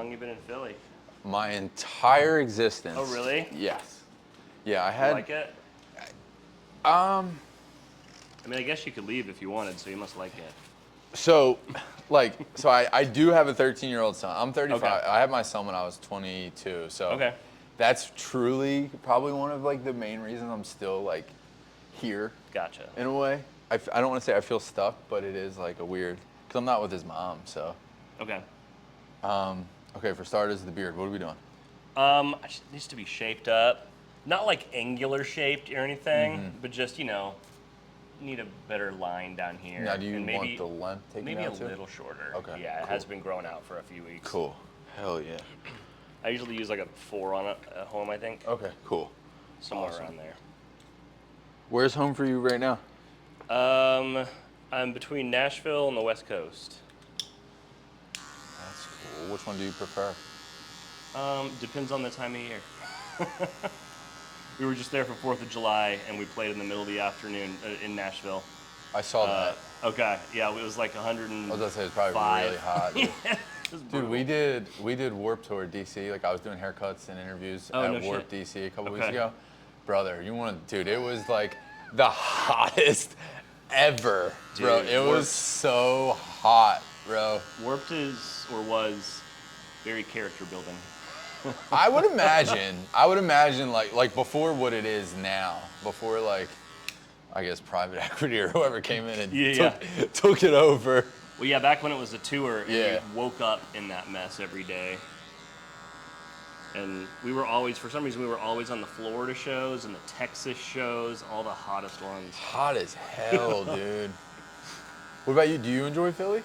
long you been in Philly? My entire existence. Oh, really? Yes. Yeah, I had. You like it? I mean, I guess you could leave if you wanted, so you must like it. So, I do have a 13-year-old son. I'm 35. Okay. I had my son when I was 22. So Okay. that's truly probably one of like the main reasons I'm still like here. Gotcha. In a way. I don't want to say I feel stuck, but it is like a weird, because I'm not with his mom, so. Okay. Okay, for starters, the beard. What are we doing? It needs to be shaped up. Not like angular shaped or anything, but just, you know, need a better line down here. Now, do you and maybe, want the length taken maybe out a too? little shorter. Okay, Yeah, it cool. has been growing out for a few weeks. Cool. Hell yeah. I usually use like a 4 on it at home, I think. Okay, cool. Somewhere Awesome. around there. Where's home for you right now? I'm between Nashville and the West Coast. That's cool. Which one do you prefer? Depends on the time of year. We were just there for 4th of July, and we played in the middle of the afternoon in Nashville. I saw that. Okay, yeah, it was like 100. I was gonna say it's probably really hot. Dude. Yeah, it was Dude, brutal. we did Warped Tour DC. Like I was doing haircuts and interviews at no Warped shit. DC a couple weeks Okay. ago. Brother, dude, it was like the hottest ever, bro. Dude, It was Warped. so hot, bro. Warped is, or was, very character building. I would imagine like before what it is now, before like, I guess private equity or whoever came in and took it over. Well, yeah, back when it was a tour, and Yeah. we woke up in that mess every day. And we were always, for some reason, we were always on the Florida shows and the Texas shows, all the hottest ones. Hot as hell, dude. What about you? Do you enjoy Philly?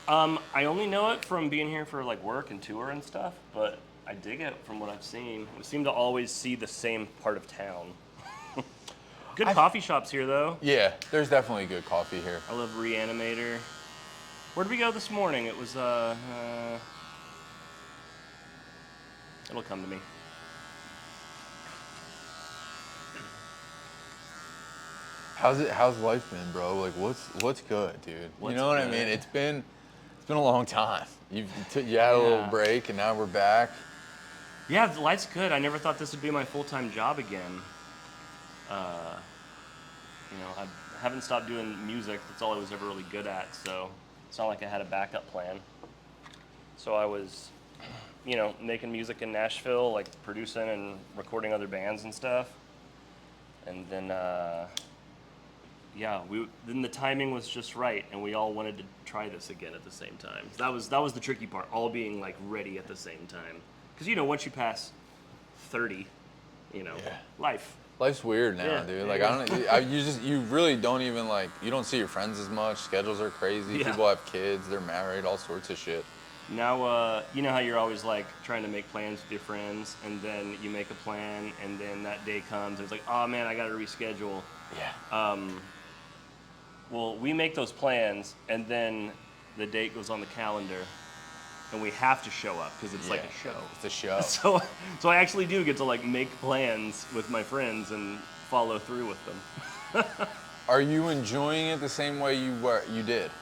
I only know it from being here for like work and tour and stuff, but I dig it from what I've seen. We seem to always see the same part of town. Good coffee shops here, though. Yeah, there's definitely good coffee here. I love Reanimator. Where'd we go this morning? It was, it'll come to me. How's life been, bro? Like, what's good, dude? What's you know what I good? mean? It's been a long time. You had a little break, and now we're back. Yeah, life's good. I never thought this would be my full-time job again. You know, I haven't stopped doing music. That's all I was ever really good at, so it's not like I had a backup plan. So I was, you know, making music in Nashville, like producing and recording other bands and stuff. And then, then the timing was just right, and we all wanted to try this again at the same time. That was the tricky part, all being like ready at the same time. Because, you know, once you pass 30, you know, Life's weird now, dude. Like you really don't even like, you don't see your friends as much. Schedules are crazy. Yeah. People have kids. They're married. All sorts of shit. Now, you know how you're always like trying to make plans with your friends, and then you make a plan, and then that day comes, and it's like, oh man, I got to reschedule. Yeah. Well, we make those plans, and then the date goes on the calendar, and we have to show up because it's like a show. It's a show. So I actually do get to like make plans with my friends and follow through with them. Are you enjoying it the same way you did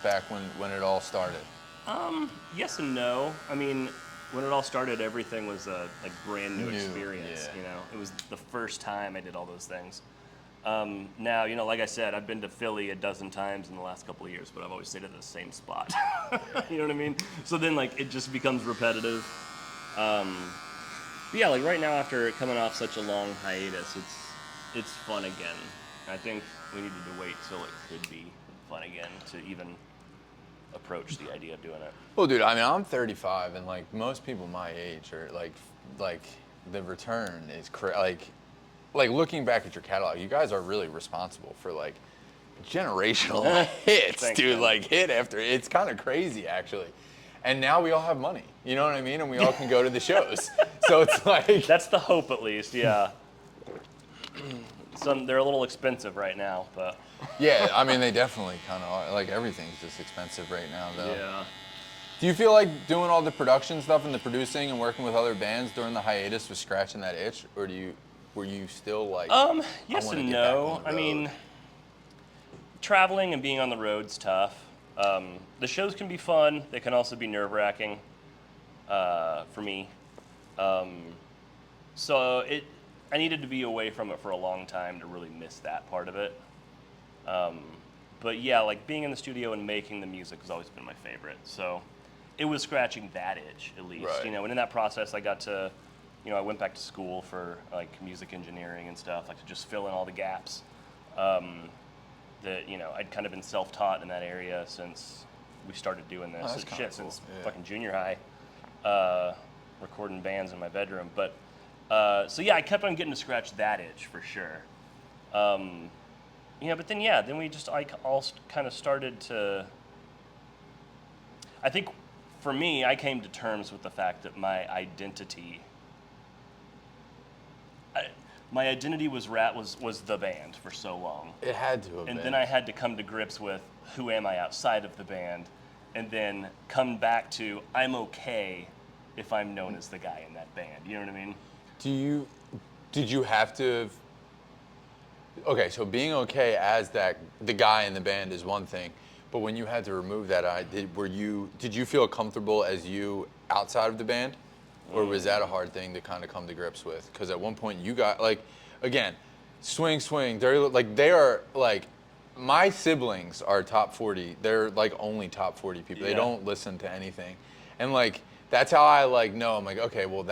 back when it all started? Yes and no. I mean, when it all started, everything was a like brand new experience. yeah. You know, it was the first time I did all those things. Now, you know, like I said, I've been to Philly a dozen times in the last couple of years, but I've always stayed at the same spot. You know what I mean? So then, like, it just becomes repetitive. But yeah, like right now, after coming off such a long hiatus, it's fun again. I think we needed to wait till it could be fun again to even approach the idea of doing it. Well, dude, I mean, I'm 35, and like most people my age are like the return is like looking back at your catalog, you guys are really responsible for like generational hits, Thanks, dude. man. Like hit after, it's kind of crazy actually. And now we all have money, you know what I mean? And we all can go to the shows. So it's like That's the hope, at least. Yeah. They're a little expensive right now, but yeah, I mean they definitely kind of are. Like everything's just expensive right now, though. yeah. Do you feel like doing all the production stuff and the producing and working with other bands during the hiatus was scratching that itch, or were you still like? Yes wanna and get back no. on the I mean, road? traveling and being on the road's tough. The shows can be fun. They can also be nerve-wracking. for me. So I needed to be away from it for a long time to really miss that part of it. But yeah, like being in the studio and making the music has always been my favorite. So it was scratching that itch at least, Right. you know. And in that process, I got to, you know, I went back to school for like music engineering and stuff, like to just fill in all the gaps. That, you know, I'd kind of been self-taught in that area since we started doing this. that's kinda cool. Since Yeah. fucking junior high, recording bands in my bedroom. But so yeah, I kept on getting to scratch that itch for sure. Yeah, but then we just like all kind of started to. I think for me, I came to terms with the fact that my identity was the band for so long. It had to have And been. then I had to come to grips with who am I outside of the band, and then come back to I'm okay if I'm known as the guy in that band. You know what I mean? Did you have to? Okay, so being okay as the guy in the band is one thing, but when you had to remove that, did you feel comfortable as you outside of the band, or was that a hard thing to kind of come to grips with? Because at one point you got like, again, swing, they are like, my siblings are top 40. They're like only top 40 people. Yeah. They don't listen to anything, and like that's how I like know. I'm like, okay, well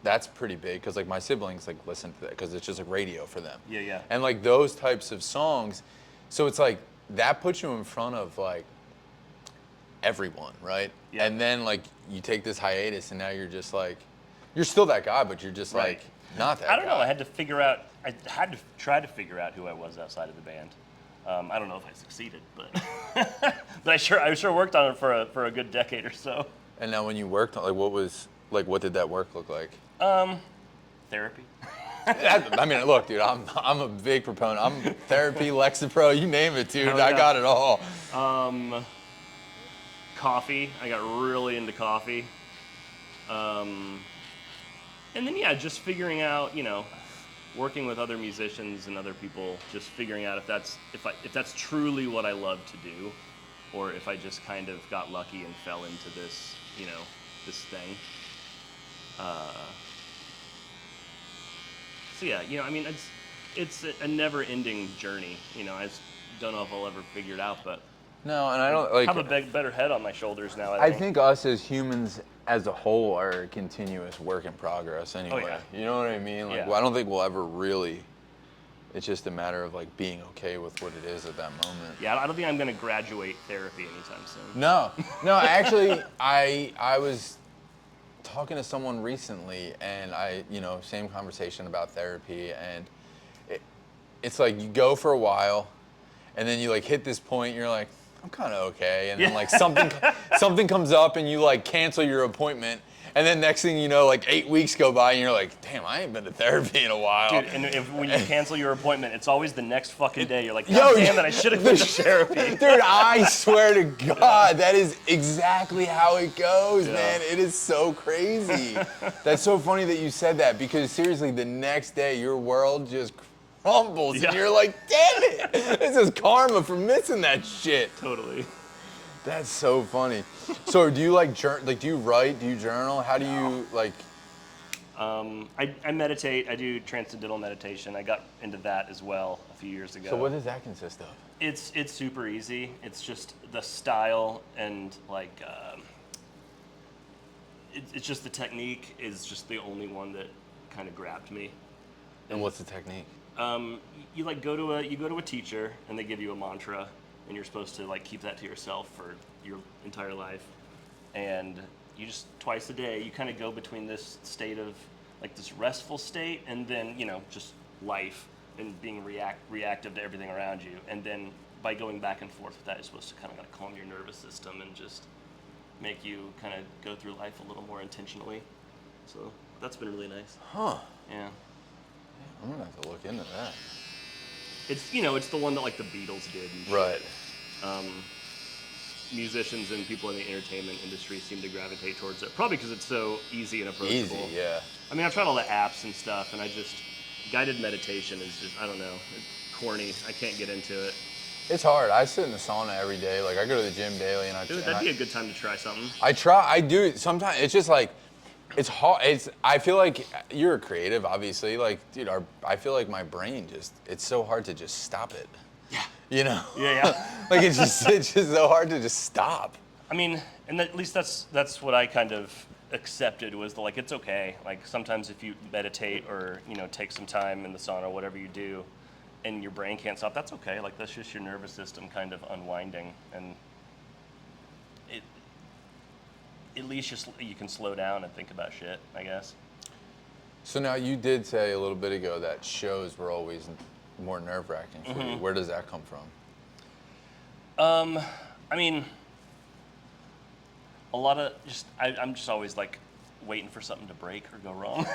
that's pretty big, because like my siblings like listen to that because it's just like radio for them. Yeah. And like those types of songs, so it's like that puts you in front of like everyone, right? Yeah. And then like you take this hiatus, and now you're just like, you're still that guy, but you're just Right. like not that guy. I don't know. I had to try to figure out who I was outside of the band. I don't know if I succeeded, but but I sure worked on it for a good decade or so. And now when you worked on, what did that work look like? Therapy. I mean, look, dude, I'm a big proponent. I'm therapy, Lexapro, you name it, dude. Hell I yeah. got it all. Coffee. I got really into coffee. And then yeah, just figuring out, you know, working with other musicians and other people, just figuring out if that's truly what I love to do, or if I just kind of got lucky and fell into this, you know, this thing. So yeah, you know, I mean, it's a never-ending journey. You know, I just don't know if I'll ever figure it out, but No, and I don't like. have a better head on my shoulders now. I think us as humans as a whole are a continuous work in progress anyway. Oh, yeah. You know what I mean? Like, Yeah. well, I don't think we'll ever really. It's just a matter of like being okay with what it is at that moment. Yeah, I don't think I'm going to graduate therapy anytime soon. No, actually, I was talking to someone recently, and same conversation about therapy, and it's like you go for a while, and then you like hit this point, you're like, I'm kind of okay, and then like something comes up, and you like cancel your appointment, and then next thing you know, like 8 weeks go by, and you're like, damn, I ain't been to therapy in a while. Dude, and when you cancel your appointment, it's always the next fucking day. You're like, God damn it, I should have been to therapy. Dude, I swear to God, that is exactly how it goes, man. It is so crazy. That's so funny that you said that, because seriously, the next day, your world just crumbles, and you're like, damn it, this is karma for missing that shit. Totally. That's so funny. So do you do you write? Do you journal? How do you like? I meditate. I do transcendental meditation. I got into that as well a few years ago. So what does that consist of? It's super easy. It's just the style and like it's just the technique is just the only one that kind of grabbed me. And what's the technique? You like go to a teacher, and they give you a mantra, and you're supposed to like keep that to yourself for your entire life. And you just twice a day, you kind of go between this state of like this restful state, and then, you know, just life and being reactive to everything around you. And then by going back and forth with that, you're supposed to kind of like calm your nervous system and just make you kind of go through life a little more intentionally. So that's been really nice. Huh. Yeah. I'm gonna have to look into that. It's, you know, it's the one that like the Beatles did. And shit. Right. Musicians and people in the entertainment industry seem to gravitate towards it, probably because it's so easy and approachable. Easy, yeah. I mean, I've tried all the apps and stuff, and guided meditation is just, I don't know, it's corny. I can't get into it. It's hard. I sit in the sauna every day. Like I go to the gym daily, and Dude, that'd be a good time to try something. I try. I do. Sometimes it's just like, it's hard. I feel like you're a creative, obviously. Like, dude, I feel like my brain it's so hard to just stop it. Yeah. You know? Yeah. Like it's just so hard to just stop. I mean, and at least that's what I kind of accepted was like, it's okay. Like sometimes if you meditate or, take some time in the sauna or whatever you do and your brain can't stop, that's okay. Like that's just your nervous system kind of unwinding, and at least you can slow down and think about shit, I guess. So now you did say a little bit ago that shows were always more nerve-wracking for you. Where does that come from? I mean, a lot of I'm just always like waiting for something to break or go wrong.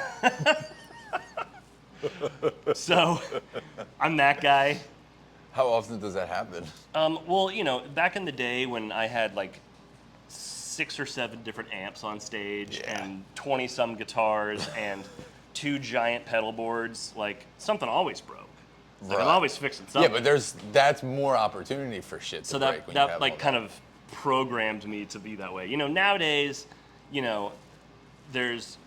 So I'm that guy. How often does that happen? Well, back in the day when I had like 6 or 7 different amps on stage and 20 some guitars and 2 giant pedal boards, like something always broke. Like I'm always fixing something. Yeah, but that's more opportunity for shit to break. So that like kind of programmed me to be that way. Nowadays, there's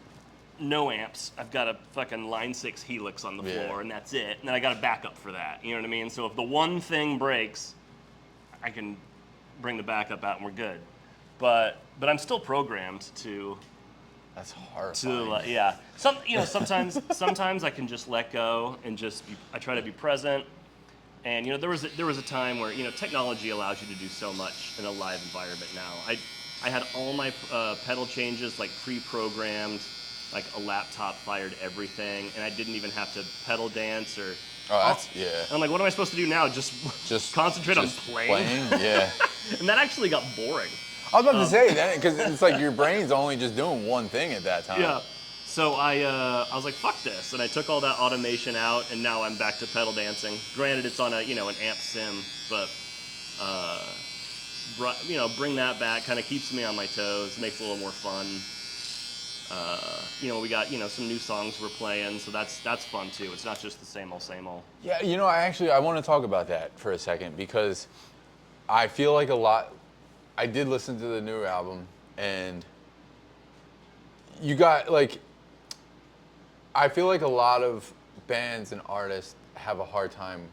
no amps. I've got a fucking Line 6 Helix on the floor, and that's it. And then I got a backup for that. You know what I mean? So if the one thing breaks, I can bring the backup out and we're good. But I'm still programmed to. That's horrifying. Sometimes I can just let go and I try to be present. And there was a time where technology allows you to do so much in a live environment now. I had all my pedal changes like pre-programmed, like a laptop fired everything, and I didn't even have to pedal dance or. I'm like, what am I supposed to do now? Just concentrate on playing. Yeah. And that actually got boring. I was about to say that because it's like your brain's only just doing one thing at that time. Yeah. So I was like, fuck this, and I took all that automation out, and now I'm back to pedal dancing. Granted, it's on an amp sim, but bring that back kind of keeps me on my toes, makes it a little more fun. We got some new songs we're playing, so that's fun too. It's not just the same old. Yeah, I want to talk about that for a second because I feel like I did listen to the new album, and you got like, I feel like a lot of bands and artists have a hard time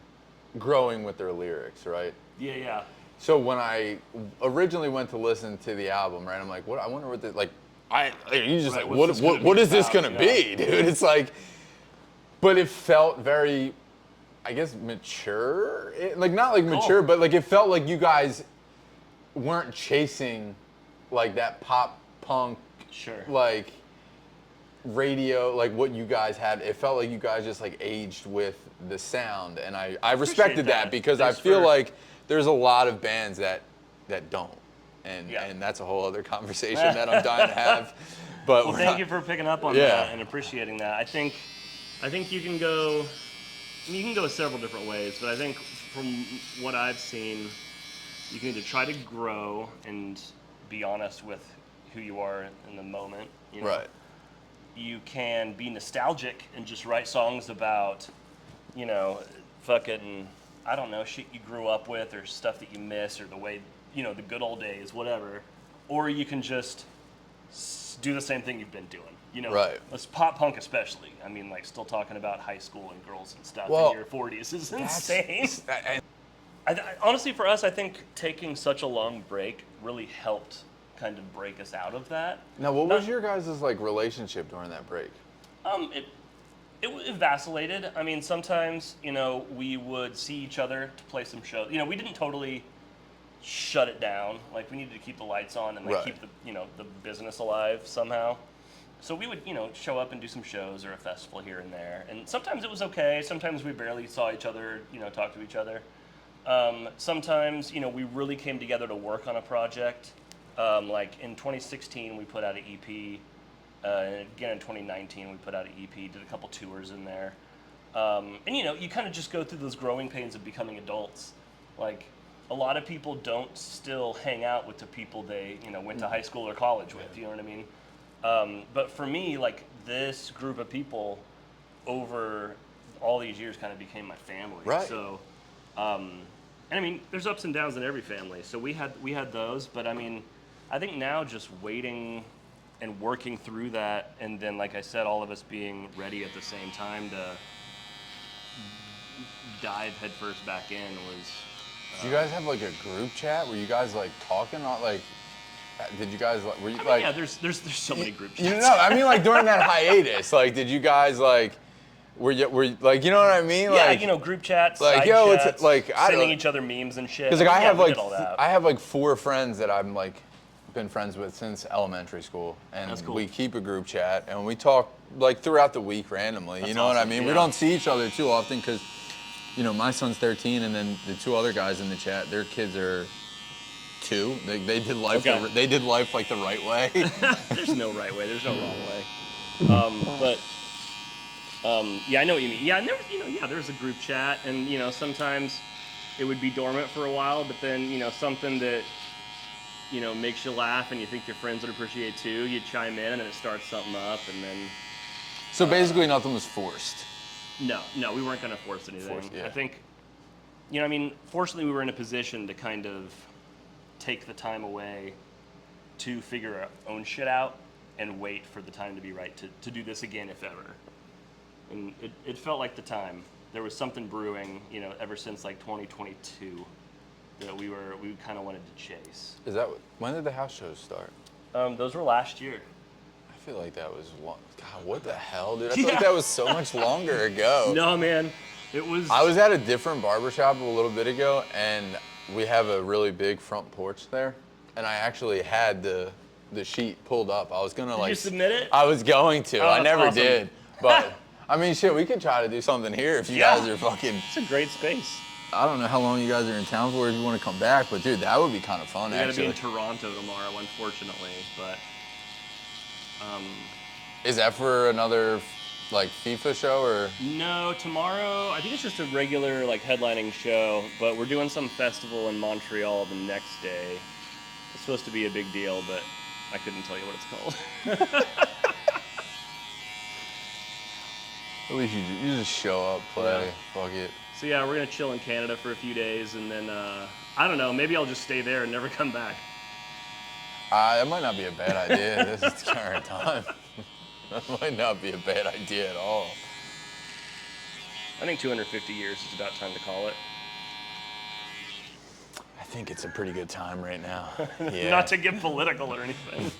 growing with their lyrics, right? Yeah. So when I originally went to listen to the album, right, I'm like, what? I wonder what what is this gonna be, dude? It's like, but it felt very, I guess, mature. Not like mature, but like it felt like you guys weren't chasing like that pop punk, like radio, like what you guys had. It felt like you guys just like aged with the sound, and I respected that because I feel like there's a lot of bands that don't, and that's a whole other conversation that I'm dying to have. But well, thank you for picking up on that and appreciating that. I think you can go several different ways, but I think from what I've seen, you can either try to grow and be honest with who you are in the moment. Right. You can be nostalgic and just write songs about, fucking, I don't know, shit you grew up with or stuff that you miss or the way, the good old days, whatever. Or you can just do the same thing you've been doing. Right. Let's pop punk especially. I mean, like still talking about high school and girls and stuff in your 40s is insane. Honestly, for us, I think taking such a long break really helped kind of break us out of that. Now, what was your guys' like relationship during that break? It vacillated. I mean, sometimes, we would see each other to play some shows. We didn't totally shut it down. Like, we needed to keep the lights on and keep the, the business alive somehow. So we would, show up and do some shows or a festival here and there. And sometimes it was okay. Sometimes we barely saw each other, talk to each other. Sometimes, we really came together to work on a project. Like in 2016, we put out an EP. And again, in 2019, we put out an EP, did a couple tours in there. And you kind of just go through those growing pains of becoming adults. Like, a lot of people don't still hang out with the people they, went to high school or college with, you know what I mean? But for me, like, this group of people over all these years kind of became my family. Right. So, and And I mean, there's ups and downs in every family. So we had those, but I mean, I think now just waiting and working through that, and then like I said, all of us being ready at the same time to dive headfirst back in was. Do you guys have like a group chat? Were you guys like talking? Like, did you guys like? Were you like? Yeah, there's so many group chats. You know, I mean, like during that hiatus, like, did you guys like? Were you like, you know what I mean? Yeah, like, you know, group chats, like, side yo, chats, it's like sending each other memes and shit. Because like I have like 4 friends that I'm like been friends with since elementary school, and That's cool. we keep a group chat and we talk like throughout the week randomly. That's you know what I awesome, mean? yeah. We don't see each other too often because, you know, my son's 13, and then the 2 other guys in the chat, their kids are 2. They did life. Okay. They did life like the right way. There's no right way. There's no wrong way. Yeah, I know what you mean. Yeah, and there was, there was a group chat, and sometimes it would be dormant for a while, but then something that makes you laugh and you think your friends would appreciate too, you chime in and then it starts something up, and then. So basically, nothing was forced. No, we weren't going to force anything. Yeah. I think, fortunately, we were in a position to kind of take the time away to figure our own shit out and wait for the time to be right to do this again, if ever. And it felt like the time. There was something brewing, ever since like 2022 that we kind of wanted to chase. Is that when did the house shows start? Those were last year. I feel like that was long. God, what the hell, dude? I feel like that was so much longer ago. No, man, it was. I was at a different barbershop a little bit ago, and we have a really big front porch there, and I actually had the sheet pulled up. I was gonna Did you submit it? I was going to. Oh, I that's never awesome. did, but. I mean, shit, we could try to do something here if you guys are fucking. It's a great space. I don't know how long you guys are in town for if you want to come back, but dude, that would be kind of fun, We gotta actually. be in Toronto tomorrow, unfortunately, but. Is that for another, like, FIFA show, or? No, tomorrow, I think it's just a regular, like, headlining show, but we're doing some festival in Montreal the next day. It's supposed to be a big deal, but I couldn't tell you what it's called. At least you just show up, play, Yeah. fuck it. So yeah, we're gonna chill in Canada for a few days, and then, I don't know, maybe I'll just stay there and never come back. That might not be a bad idea. This is the current time. That might not be a bad idea at all. I think 250 years is about time to call it. I think it's a pretty good time right now. Yeah. Not to get political or anything.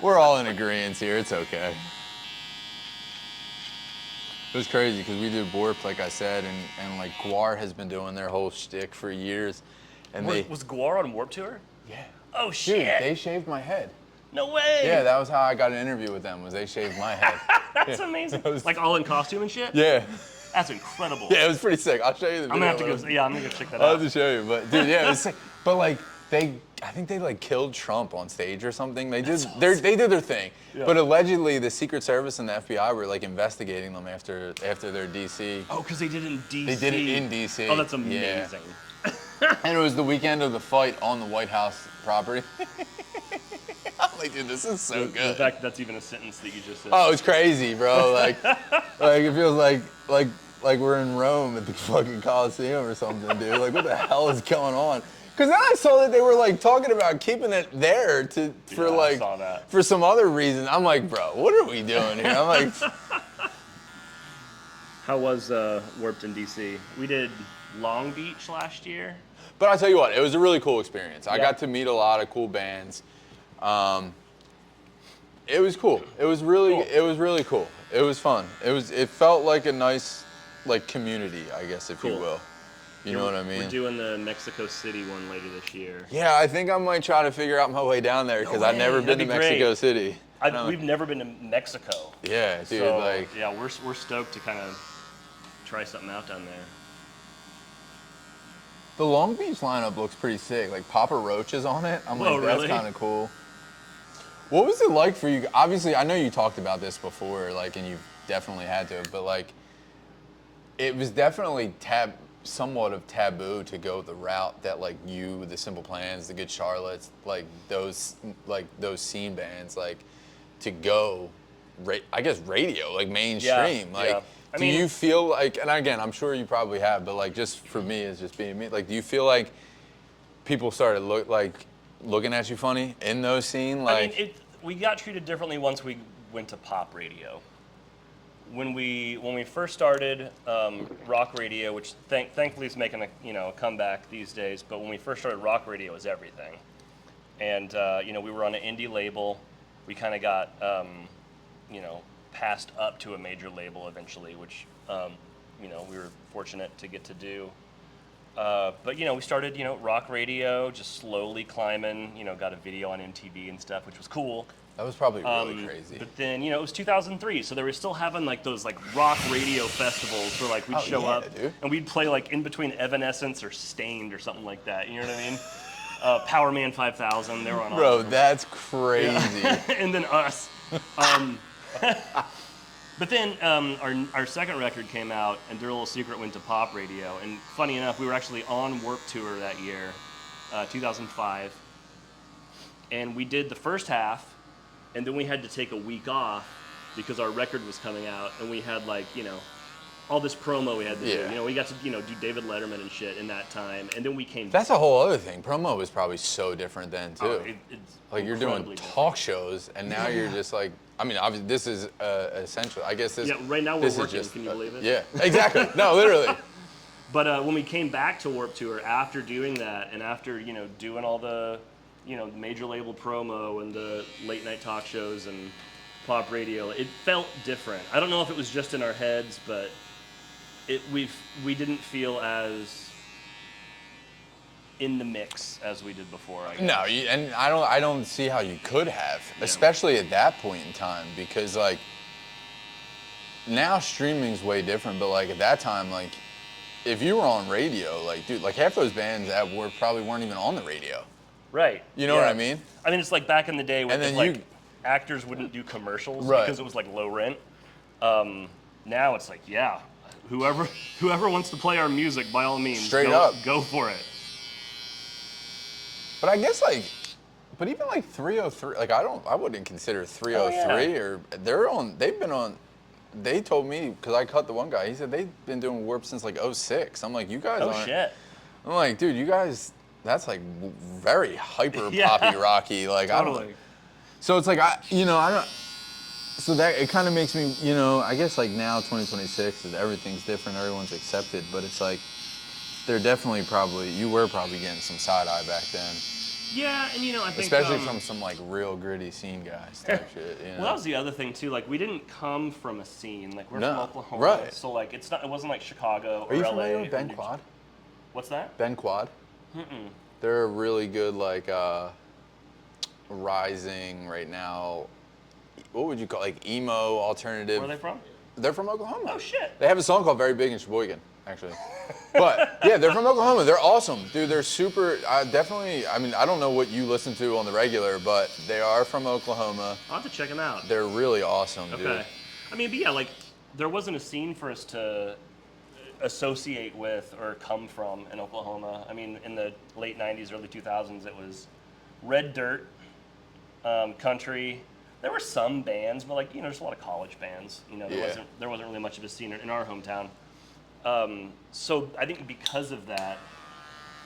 We're all in agreement here. It's okay. It was crazy because we did Warped, like I said, and like Guar has been doing their whole shtick for years. And Was Guar on Warped Tour? Yeah. Oh Dude, shit! they shaved my head. No way! Yeah, that was how I got an interview with them, was they shaved my head. That's amazing. Like all in costume and shit? Yeah. That's incredible. Yeah, it was pretty sick. I'll show you the video. I'm gonna have to go. Yeah, I'm gonna go check that I'll out. have to show you, but dude, yeah, it was sick. But like, I think they like killed Trump on stage or something. They did their thing. Yeah. But allegedly, the Secret Service and the FBI were like investigating them after their DC. Oh, because they did it in DC. They did it in DC. Oh, that's amazing. Yeah. And it was the weekend of the fight on the White House property. I'm like, dude, this is so The good. fact that that's even a sentence that you just said. Oh, it's crazy, bro. Like it feels like we're in Rome at the fucking Coliseum or something, dude. Like, what the hell is going on? Because then I saw that they were like talking about keeping it there I saw that. for some other reason. I'm like, bro, what are we doing here? I'm like, How was Warped in DC? We did Long Beach last year. but I'll tell you what, it was a really cool experience. I Yeah. got to meet a lot of cool bands. It was cool. It was really cool. It was fun. It felt like a nice like community, I guess, if you Cool. will. You know what I mean? We're doing the Mexico City one later this year. Yeah, I think I might try to figure out my way down there because I've way. never been to That'd be great. Mexico City. We've never been to Mexico. Yeah, dude, So, like, yeah, we're stoked to kind of try something out down there. the Long Beach lineup looks pretty sick. Like Papa Roach is on it. I'm Whoa, like, that's really? kind of cool. What was it like for you? Obviously, I know you talked about this before, like, and you've definitely had to, but like, it was definitely somewhat of taboo to go the route that like you, the Simple Plans, the Good Charlottes, like those scene bands, like to go, I guess radio, like mainstream. Yeah, Like, yeah. Do you feel like, and again, I'm sure you probably have, but like just for me, as just being me, like, do you feel like people started looking at you funny in those scenes? Like, I mean, we got treated differently once we went to pop radio. When we first started rock radio, which thankfully is making a comeback these days, but when we first started rock radio, it was everything. And we were on an indie label. We kind of got passed up to a major label eventually, which we were fortunate to get to do. But we started rock radio, just slowly climbing. Got a video on MTV and stuff, which was cool. that was probably really crazy. But then it was 2003, so they were still having like those like rock radio festivals where like we'd show up dude. and we'd play like in between Evanescence or Stained or something like that. You know what I mean? Power Man 5000, they were on. Bro, that's crazy. Yeah. And then us. But then our second record came out, and Their Little Secret went to pop radio. And funny enough, we were actually on Warped Tour that year, 2005. And we did the first half, and then we had to take a week off because our record was coming out, and we had like, all this promo we had to do. We got to, do David Letterman and shit in that time. And then we came That's a whole other thing. Promo was probably so different then, too. It's like, you're doing talk shows, and now you're just like, I mean, obviously, this is essential. I guess this. Yeah, right now we're this working. Is just, Can you believe it? Yeah, exactly. No, literally. But when we came back to Warped Tour after doing that, and after doing all the major label promo and the late night talk shows and pop radio, it felt different. I don't know if it was just in our heads, but we didn't feel as in the mix as we did before, I guess. No, and I don't see how you could have, especially at that point in time, because like now streaming's way different, but like at that time, like if you were on radio, like dude, like half those bands that probably weren't even on the radio. Right. You know what I mean? I mean, it's like back in the day when then like actors wouldn't do commercials Right. because it was like low rent. Now it's like, whoever wants to play our music, by all means, Straight up. go for it. But I guess but even like 303, like I wouldn't consider 303 or they've been on. They told me, because I cut the one guy, he said they've been doing Warp since like 06. I'm like, you guys aren't. Oh shit. I'm like, dude, you guys, that's like very hyper poppy rocky. Like Totally. I don't. So it's like I don't. So that it kind of makes me, I guess like now 2026 is everything's different, everyone's accepted, but it's like you were probably getting some side eye back then. Yeah, and I think especially from some like real gritty scene guys type shit. Well, that was the other thing too. Like we didn't come from a scene. Like we're from Oklahoma, right? So like it wasn't like Chicago or Are you LA. familiar with Ben Quad? What's that? Ben Quad. They're a really good like rising right now. What would you call like emo alternative? Where are they from? They're from Oklahoma. Oh shit. They have a song called "Very Big in Sheboygan," actually. But yeah, they're from Oklahoma. They're awesome, dude. They're super. Definitely. I mean, I don't know what you listen to on the regular, but they are from Oklahoma. I'll have to check them out. They're really awesome, dude. Okay. I mean, but yeah, like there wasn't a scene for us to associate with or come from in Oklahoma. I mean, in the late '90s, early 2000s, it was red dirt, country. There were some bands, but like there's a lot of college bands. There wasn't really much of a scene in our hometown. So I think because of that,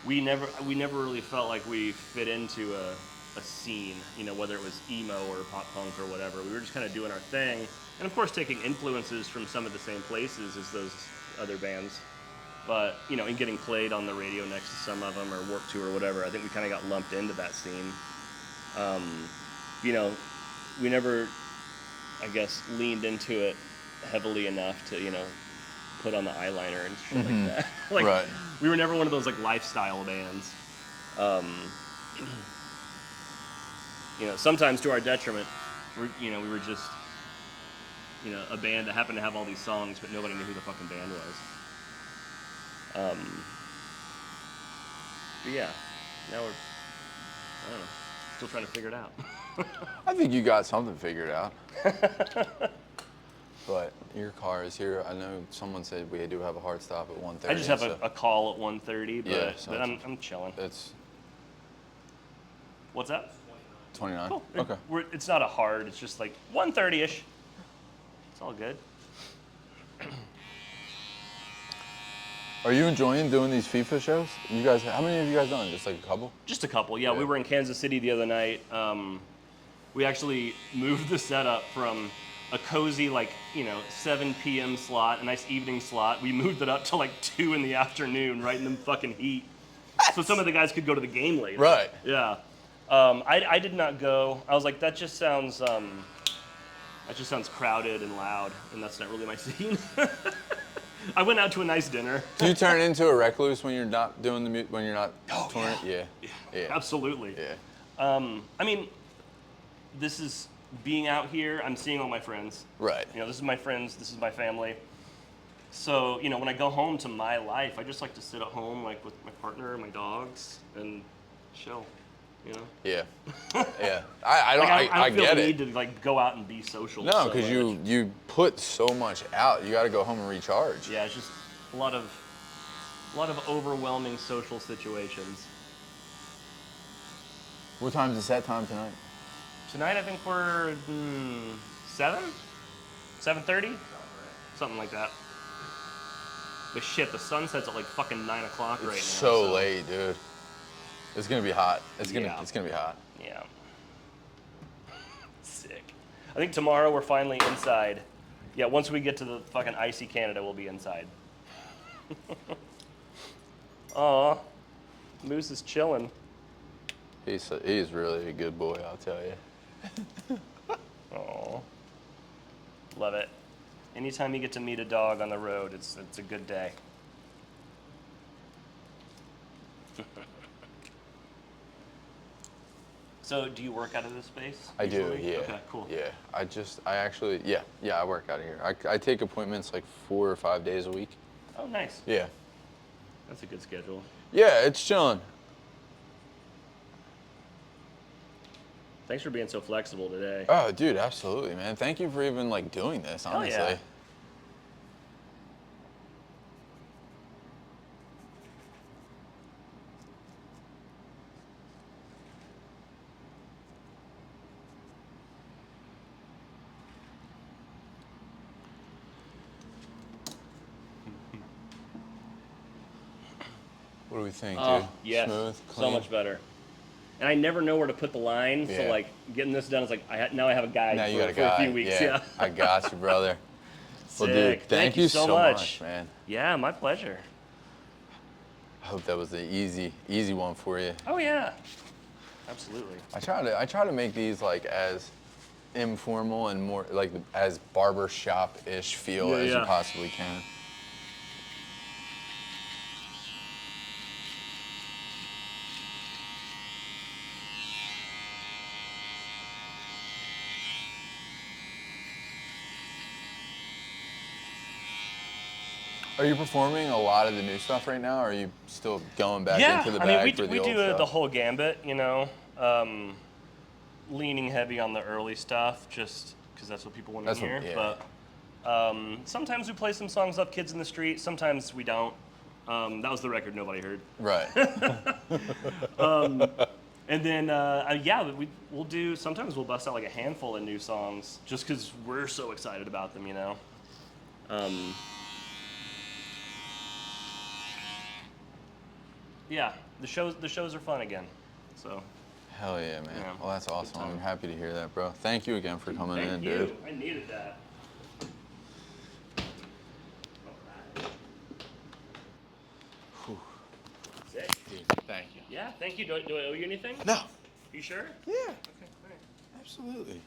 we never really felt like we fit into a scene. Whether it was emo or pop punk or whatever. We were just kind of doing our thing, and of course taking influences from some of the same places as those other bands. But and getting played on the radio next to some of them or Warped Tour or whatever. I think we kind of got lumped into that scene. We never, I guess, leaned into it heavily enough to, put on the eyeliner and shit like that. Like, right. We were never one of those like lifestyle bands. Sometimes to our detriment, we were just, a band that happened to have all these songs, but nobody knew who the fucking band was. But yeah, now we're, I don't know, still trying to figure it out. I think you got something figured out. But your car is here. I know someone said we do have a hard stop at 1:30. I just have a call at 1:30, but I'm chilling. It's. What's that? 29. Cool. Okay. It's not a hard. It's just like 1:30ish. It's all good. Are you enjoying doing these FIFA shows? You guys, how many have you guys done? Just like a couple? Just a couple, yeah. Yeah. We were in Kansas City the other night. We actually moved the setup from a cozy, like, 7 p.m. slot, a nice evening slot. We moved it up to like 2 in the afternoon, right in the fucking heat. So some of the guys could go to the game later. Right. Yeah. I did not go. I was like, that just sounds crowded and loud, and that's not really my scene. I went out to a nice dinner. Do you turn into a recluse when you're not doing when you're not touring? Yeah. Yeah. Absolutely. Yeah. I mean, this is being out here. I'm seeing all my friends. Right. This is my friends. This is my family. So, when I go home to my life, I just like to sit at home, like with my partner and my dogs, and chill. Yeah. Yeah. I don't. Like, I don't feel get the it. need to like go out and be social. No, so because much. you put so much out. You got to go home and recharge. Yeah, it's just a lot of overwhelming social situations. What time is the set time tonight? Tonight, I think we're 7, 7:30, something like that. But shit, the sun sets at like fucking 9 o'clock right now. It's so late, dude. It's gonna be hot. It's gonna be hot. Yeah. Sick. I think tomorrow we're finally inside. Yeah, once we get to the fucking icy Canada, we'll be inside. Aw, Moose is chilling. He's really a good boy, I'll tell you. Aw, love it. Anytime you get to meet a dog on the road, it's a good day. So, do you work out of this space? I do, usually? yeah. Okay, cool. Yeah, I work out of here. I take appointments like 4 or 5 days a week. Oh, nice. Yeah. That's a good schedule. Yeah, it's chilling. Thanks for being so flexible today. Oh, dude, absolutely, man. Thank you for even like doing this, Hell honestly. yeah. What do we think, dude? Oh, yes. Smooth, So clean? much better. And I never know where to put the line, so Yeah. like getting this done is like now I have a guide Now you got a for guy. a few weeks. Yeah. I got you, brother. Well, Sick. dude, thank you so much, much, man. Yeah, my pleasure. I hope that was the easy one for you. Oh yeah, absolutely. I try to make these like as informal and more like as barbershop-ish feel as you possibly can. Are you performing a lot of the new stuff right now, or are you still going back into the bag for the we old do stuff? the whole gambit, leaning heavy on the early stuff, just because that's what people want to hear. Yeah. But sometimes we play some songs off Kids in the Street. Sometimes we don't. That was the record nobody heard. Right. And then, we'll do. Sometimes we'll bust out like a handful of new songs, just because we're so excited about them, Yeah, the shows are fun again. So. Hell yeah, man. Yeah. Well, that's awesome. time. I'm happy to hear that, bro. Thank you again for coming in, Thank you. dude. I needed that. Whew. Sick. Dude, thank you. Yeah, thank you. Do I owe you anything? No. You sure? Yeah. Okay, all right. Absolutely.